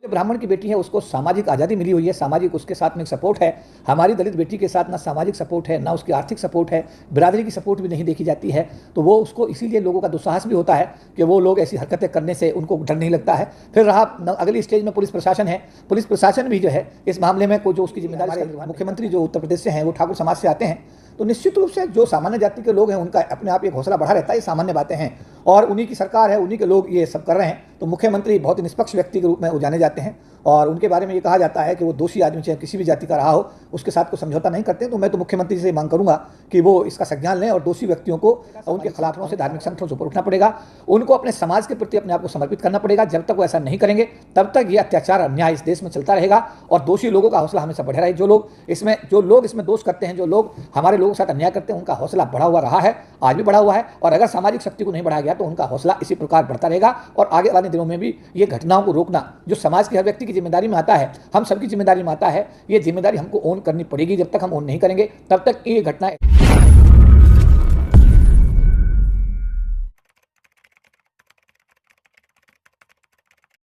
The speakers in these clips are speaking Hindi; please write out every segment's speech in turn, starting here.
जो ब्राह्मण की बेटी है उसको सामाजिक आज़ादी मिली हुई है, सामाजिक उसके साथ में सपोर्ट है। हमारी दलित बेटी के साथ ना सामाजिक सपोर्ट है, ना उसकी आर्थिक सपोर्ट है, बिरादरी की सपोर्ट भी नहीं देखी जाती है। तो वो उसको इसीलिए लोगों का दुस्साहस भी होता है कि वो लोग ऐसी हरकतें करने से उनको डर नहीं लगता है। फिर रहा अगली स्टेज में पुलिस प्रशासन है। पुलिस प्रशासन भी जो है इस मामले में कोई जो उसकी जिम्मेदारी, मुख्यमंत्री जो उत्तर प्रदेश से हैं वो ठाकुर समाज से आते हैं, तो निश्चित रूप से जो सामान्य जाति के लोग हैं उनका अपने आप एक हौसला बढ़ा रहता है। ये सामान्य बातें हैं और उन्हीं की सरकार है, उन्हीं के लोग ये सब कर रहे हैं। तो मुख्यमंत्री बहुत ही निष्पक्ष व्यक्ति के रूप में वो जाने जाते हैं और उनके बारे में ये कहा जाता है कि वो दोषी आदमी चाहे किसी भी जाति का रहा हो उसके साथ कोई समझौता नहीं करते। तो मैं तो मुख्यमंत्री से मांग करूंगा कि वो इसका संज्ञान लें और दोषी व्यक्तियों को उनके खिलाफों से धार्मिक संगठनों से ऊपर उठना पड़ेगा। उनको अपने समाज के प्रति अपने आप को समर्पित करना पड़ेगा। जब तक वो ऐसा नहीं करेंगे तब तक ये अत्याचार अन्याय इस देश में चलता रहेगा और दोषी लोगों का हौसला हमेशा बढ़े रहे। जो लोग इसमें दोष करते हैं, जो लोग हमारे लोगों के साथ अन्याय करते हैं, उनका हौसला बढ़ा हुआ रहा है, आज भी बढ़ा हुआ है। और अगर सामाजिक शक्ति को नहीं बढ़ाया गया तो उनका हौसला इसी प्रकार बढ़ता रहेगा और आगे वाले दिनों में भी ये घटनाओं को रोकना जो समाज के हर व्यक्ति की जिम्मेदारी में आता है, हम सबकी जिम्मेदारी में आता है। ये जिम्मेदारी हमको ओन करनी पड़ेगी। जब तक हम ओन नहीं करेंगे तब तक ये घटनाएं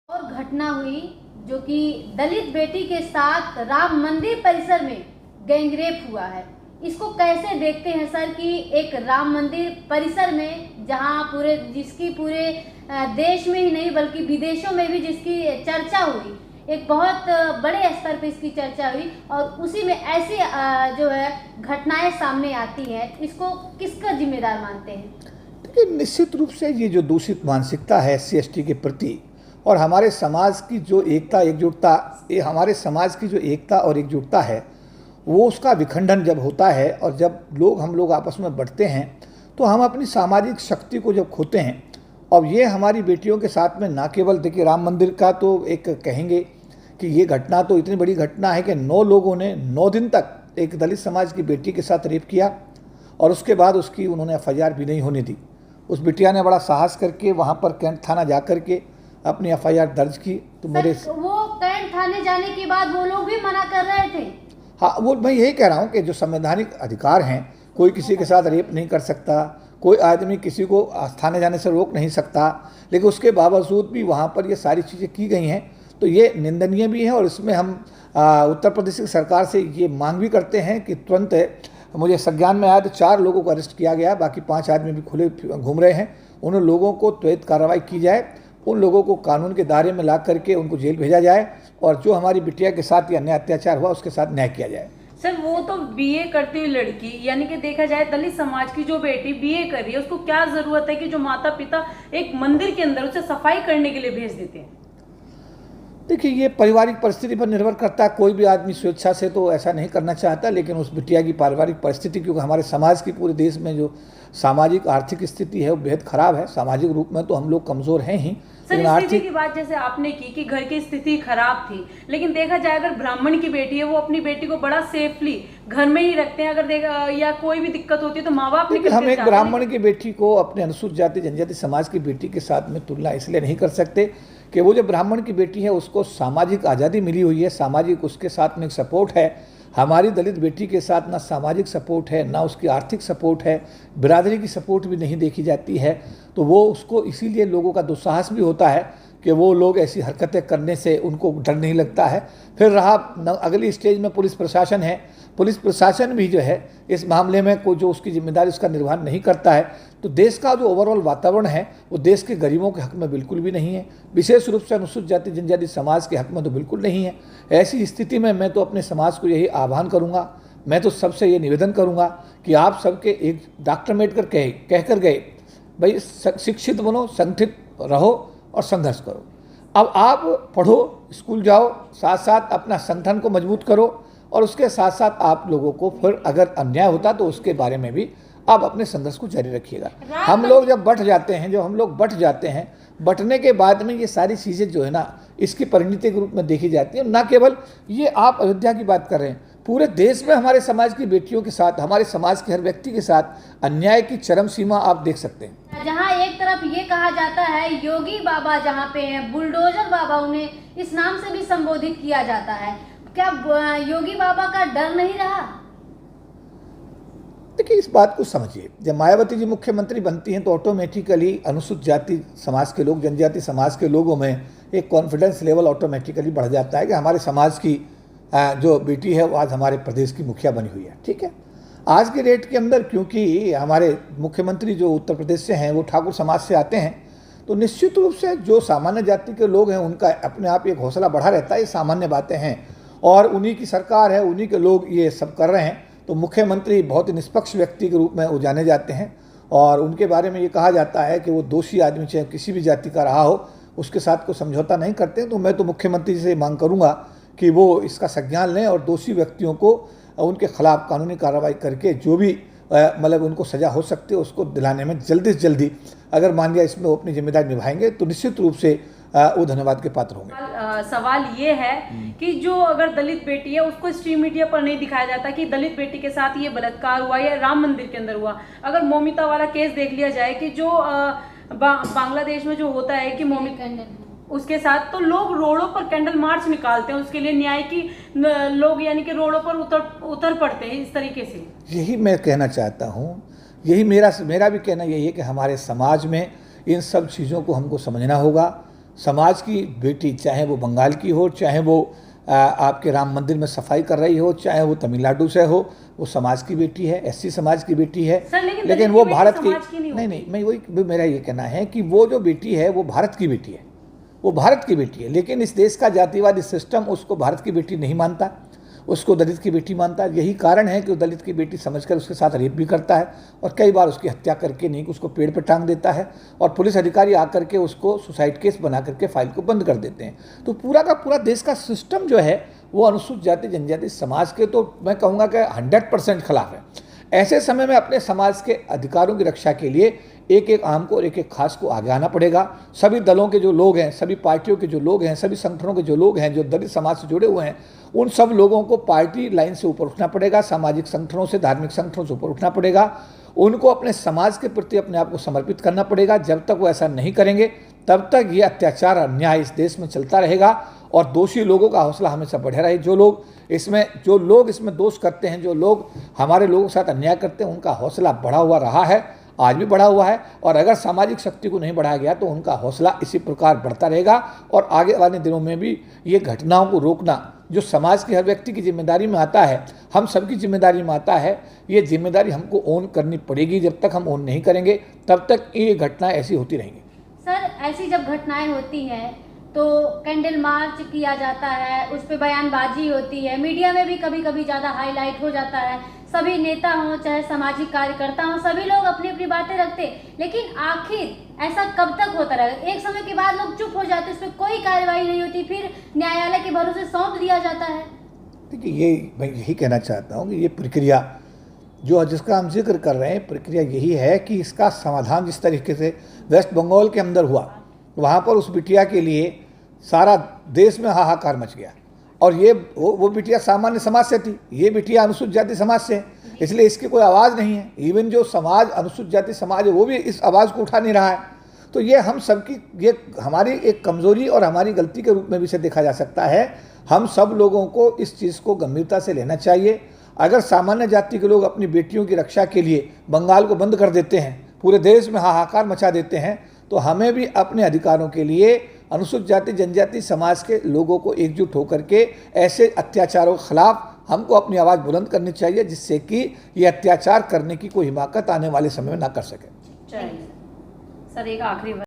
और घटना हुई जो कि दलित बेटी के साथ राम मंदिर परिसर में गैंगरेप हुआ है। इसको कैसे देखते हैं सर कि एक राम मंदिर परिसर में जहां जिसकी पूरे देश में ही नहीं बल्कि विदेशों में भी जिसकी चर्चा हुई, एक बहुत बड़े स्तर पर इसकी चर्चा हुई और उसी में ऐसी जो है घटनाएं सामने आती है, इसको किसका जिम्मेदार मानते हैं? देखिए, निश्चित रूप से ये जो दूषित मानसिकता है SC/ST के प्रति और हमारे समाज की जो एकता एकजुटता, ये हमारे समाज की जो एकता और एकजुटता है वो उसका विखंडन जब होता है और जब हम लोग आपस में बढ़ते हैं तो हम अपनी सामाजिक शक्ति को जब खोते हैं। और ये हमारी बेटियों के साथ में ना केवल, देखिए, राम मंदिर का तो एक कहेंगे कि ये घटना तो इतनी बड़ी घटना है कि 9 लोगों ने 9 दिन तक एक दलित समाज की बेटी के साथ रेप किया और उसके बाद उसकी उन्होंने FIR भी नहीं होने दी। उस बिटिया ने बड़ा साहस करके वहाँ पर कैंट थाना जा कर के अपनी FIR दर्ज की। तो वो कैंट थाने जाने के बाद वो लोग भी मना कर रहे थे। हाँ, वो मैं यही कह रहा हूँ कि जो संवैधानिक अधिकार हैं, कोई किसी के साथ रेप नहीं कर सकता, कोई आदमी किसी को थाने जाने से रोक नहीं सकता, लेकिन उसके बावजूद भी वहाँ पर ये सारी चीज़ें की गई हैं। तो ये निंदनीय भी है और इसमें हम उत्तर प्रदेश की सरकार से ये मांग भी करते हैं कि तुरंत, मुझे संज्ञान में आया तो 4 लोगों को अरेस्ट किया गया, बाकी 5 आदमी भी खुले घूम रहे हैं। उन लोगों को त्वरित कार्रवाई की जाए, उन लोगों को कानून के दायरे में ला करके उनको जेल भेजा जाए और जो हमारी बिटिया के साथ ये अन्याय अत्याचार हुआ उसके साथ न्याय किया जाए। सर, वो तो BA करती हुई लड़की, यानी कि देखा जाए दलित समाज की जो बेटी BA कर रही है, उसको क्या जरूरत है कि जो माता पिता एक मंदिर के अंदर उसे सफाई करने के लिए भेज देते हैं? देखिए, ये पारिवारिक परिस्थिति पर निर्भर करता है। कोई भी आदमी स्वेच्छा से तो ऐसा नहीं करना चाहता, लेकिन उस बिटिया की पारिवारिक परिस्थिति, क्योंकि हमारे समाज की पूरे देश में जो सामाजिक आर्थिक स्थिति है वो बेहद खराब है। सामाजिक रूप में तो हम लोग कमज़ोर हैं ही। सर, स्थिति की बात जैसे आपने की कि घर की स्थिति खराब थी, लेकिन देखा जाए अगर ब्राह्मण की बेटी है वो अपनी बेटी को बड़ा सेफली घर में ही रखते हैं। अगर देखा या कोई भी दिक्कत होती है तो माँ बाप हम एक ब्राह्मण की बेटी को अपने अनुसूचित जाति जनजाति समाज की बेटी के साथ में तुलना इसलिए नहीं कर सकते कि वो जो ब्राह्मण की बेटी है उसको सामाजिक आज़ादी मिली हुई है, सामाजिक उसके साथ में सपोर्ट है। हमारी दलित बेटी के साथ ना सामाजिक सपोर्ट है, ना उसकी आर्थिक सपोर्ट है, बिरादरी की सपोर्ट भी नहीं देखी जाती है। तो वो उसको इसीलिए लोगों का दुस्साहस भी होता है कि वो लोग ऐसी हरकतें करने से उनको डर नहीं लगता है। फिर रहा अगली स्टेज में पुलिस प्रशासन है। पुलिस प्रशासन भी जो है इस मामले में कोई जो उसकी जिम्मेदारी उसका निर्वहन नहीं करता है। तो देश का जो ओवरऑल वातावरण है वो देश के गरीबों के हक में बिल्कुल भी नहीं है, विशेष रूप से अनुसूचित जाति जनजाति समाज के हक में तो बिल्कुल नहीं है। ऐसी स्थिति में मैं तो अपने समाज को यही आह्वान करूँगा, मैं तो सबसे ये निवेदन करूँगा कि आप सबके, एक डॉक्टर अम्बेडकर कहकर गए, भाई शिक्षित बनो, संगठित रहो और संघर्ष करो। अब आप पढ़ो, स्कूल जाओ, साथ साथ अपना संगठन को मजबूत करो और उसके साथ साथ आप लोगों को फिर अगर अन्याय होता तो उसके बारे में भी आप अपने संघर्ष को जारी रखिएगा। हम लोग जब बट जाते हैं, बटने के बाद में ये सारी चीज़ें जो है ना इसकी परिणति के रूप में देखी जाती है। ना केवल ये आप अयोध्या की बात कर रहे हैं, पूरे देश में हमारे समाज की बेटियों के साथ, हमारे समाज के हर व्यक्ति के साथ अन्याय की चरम सीमा आप देख सकते हैं। जहां एक तरफ ये कहा जाता है योगी बाबा जहां पे हैं, बुलडोजर बाबा, उन्हें इस नाम से भी संबोधित किया जाता है, क्या योगी बाबा का डर नहीं रहा? देखिए, इस बात को समझिए, जब मायावती जी मुख्यमंत्री बनती हैं तो ऑटोमेटिकली अनुसूचित जाति समाज के लोग, जनजाति समाज के लोगों में एक कॉन्फिडेंस लेवल ऑटोमेटिकली बढ़ जाता है कि हमारे समाज की जो बेटी है वो आज हमारे प्रदेश की मुखिया बनी हुई है। ठीक है, आज के डेट के अंदर क्योंकि हमारे मुख्यमंत्री जो उत्तर प्रदेश से हैं वो ठाकुर समाज से आते हैं, तो निश्चित रूप से जो सामान्य जाति के लोग हैं उनका अपने आप एक हौसला बढ़ा रहता है। ये सामान्य बातें हैं और उन्हीं की सरकार है, उन्हीं के लोग ये सब कर रहे हैं। तो मुख्यमंत्री बहुत ही निष्पक्ष व्यक्ति के रूप में वो जाने जाते हैं और उनके बारे में ये कहा जाता है कि वो दोषी आदमी चाहे किसी भी जाति का रहा हो उसके साथ कोई समझौता नहीं करते। तो मैं तो मुख्यमंत्री से मांग करूँगा कि वो इसका संज्ञान लें और दोषी व्यक्तियों को उनके खिलाफ कानूनी कार्रवाई करके जो भी मतलब उनको सज़ा हो सकती है उसको दिलाने में जल्दी से जल्दी, अगर मान लिया इसमें वो अपनी जिम्मेदारी निभाएंगे तो निश्चित रूप से वो धन्यवाद के पात्र होंगे। सवाल ये है कि जो अगर दलित बेटी है उसको स्ट्रीम मीडिया पर नहीं दिखाया जाता कि दलित बेटी के साथ ये बलात्कार हुआ या राम मंदिर के अंदर हुआ। अगर मौमिता वाला केस देख लिया जाए कि जो बांग्लादेश में जो होता है कि मौमिता उसके साथ, तो लोग रोडों पर कैंडल मार्च निकालते हैं उसके लिए, न्याय की लोग यानी कि रोडों पर उतर पड़ते हैं इस तरीके से। यही मैं कहना चाहता हूँ, यही मेरा भी कहना यही है कि हमारे समाज में इन सब चीज़ों को हमको समझना होगा। समाज की बेटी चाहे वो बंगाल की हो, चाहे वो आपके राम मंदिर में सफाई कर रही हो, चाहे वो तमिलनाडु से हो, वो समाज की बेटी है, एससी समाज की बेटी है। लेकिन वो भारत की नहीं, मैं वही मेरा ये कहना है कि वो जो बेटी है वो भारत की बेटी है, वो भारत की बेटी है। लेकिन इस देश का जातिवादी सिस्टम उसको भारत की बेटी नहीं मानता, उसको दलित की बेटी मानता है। यही कारण है कि वो दलित की बेटी समझकर उसके साथ रेप भी करता है और कई बार उसकी हत्या करके नहीं उसको पेड़ पर टांग देता है और पुलिस अधिकारी आकर के उसको सुसाइड केस बना करके फाइल को बंद कर देते हैं। तो पूरा का पूरा देश का सिस्टम जो है वो अनुसूचित जाति जनजाति समाज के, तो मैं कहूँगा कि 100% खिलाफ है। ऐसे समय में अपने समाज के अधिकारों की रक्षा के लिए एक एक आम को और एक एक खास को आगे आना पड़ेगा। सभी दलों के जो लोग हैं, सभी पार्टियों के जो लोग हैं, सभी संगठनों के जो लोग हैं जो दलित समाज से जुड़े हुए हैं, उन सब लोगों को पार्टी लाइन से ऊपर उठना पड़ेगा, सामाजिक संगठनों से, धार्मिक संगठनों से ऊपर उठना पड़ेगा। उनको अपने समाज के प्रति अपने आप को समर्पित करना पड़ेगा। जब तक वो ऐसा नहीं करेंगे तब तक ये अत्याचार अन्याय इस देश में चलता रहेगा और दोषी लोगों का हौसला हमेशा बढ़े रहे। जो लोग इसमें दोष करते हैं, जो लोग हमारे लोगों के साथ अन्याय करते हैं, उनका हौसला बढ़ा हुआ रहा है, आज भी बढ़ा हुआ है और अगर सामाजिक शक्ति को नहीं बढ़ाया गया तो उनका हौसला इसी प्रकार बढ़ता रहेगा। और आगे वाले दिनों में भी ये घटनाओं को रोकना जो समाज के हर व्यक्ति की जिम्मेदारी में आता है, हम सबकी जिम्मेदारी में आता है, ये जिम्मेदारी हमको ओन करनी पड़ेगी। जब तक हम ओन नहीं करेंगे तब तक ये घटनाएं ऐसी होती रहेंगी। सर, ऐसी जब घटनाएं होती हैं तो कैंडल मार्च किया जाता है, उस पर बयानबाजी होती है, मीडिया में भी कभी कभी ज़्यादा हाईलाइट हो जाता है, सभी नेता हों चाहे सामाजिक कार्यकर्ता हों, सभी लोग अपनी अपनी बातें रखते, लेकिन आखिर ऐसा कब तक होता रहेगा? एक समय के बाद लोग चुप हो जाते, इस पर कोई कार्रवाई नहीं होती, फिर न्यायालय के भरोसे सौंप दिया जाता है। देखिए, मैं यही कहना चाहता हूँ कि ये प्रक्रिया जिसका हम जिक्र कर रहे हैं, प्रक्रिया यही है कि इसका समाधान जिस तरीके से वेस्ट बंगाल के अंदर हुआ, वहाँ पर उस बिटिया के लिए सारा देश में हाहाकार मच गया और ये वो बिटिया सामान्य समाज से थी, ये बिटिया अनुसूचित जाति समाज से है, इसलिए इसकी कोई आवाज़ नहीं है। इवन जो समाज अनुसूचित जाति समाज है वो भी इस आवाज़ को उठा नहीं रहा है। तो ये हम सबकी, ये हमारी एक कमज़ोरी और हमारी गलती के रूप में भी इसे देखा जा सकता है। हम सब लोगों को इस चीज़ को गंभीरता से लेना चाहिए। अगर सामान्य जाति के लोग अपनी बेटियों की रक्षा के लिए बंगाल को बंद कर देते हैं, पूरे देश में हाहाकार मचा देते हैं, तो हमें भी अपने अधिकारों के लिए अनुसूचित जाति जनजाति समाज के लोगों को एकजुट होकर के ऐसे अत्याचारों के खिलाफ हमको अपनी आवाज़ बुलंद करनी चाहिए, जिससे कि ये अत्याचार करने की कोई हिमाकत आने वाले समय में ना कर सके। सर, एक आखिरी